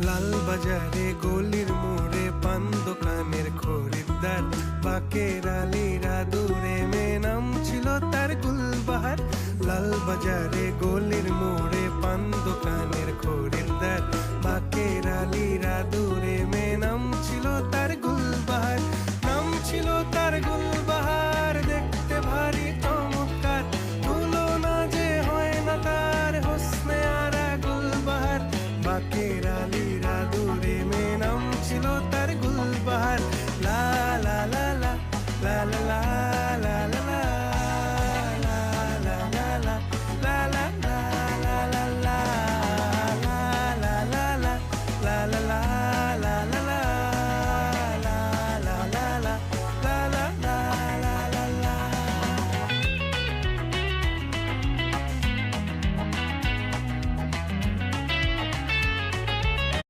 লাল বাজারে গলির মোড়ে পান দোকানের খরিদ্দার, বাকের আলীরা দূরে মেয়ে নাম ছিল তার গুলবাহার। লাল বাজারে গলির মোড়ে পান দোকানে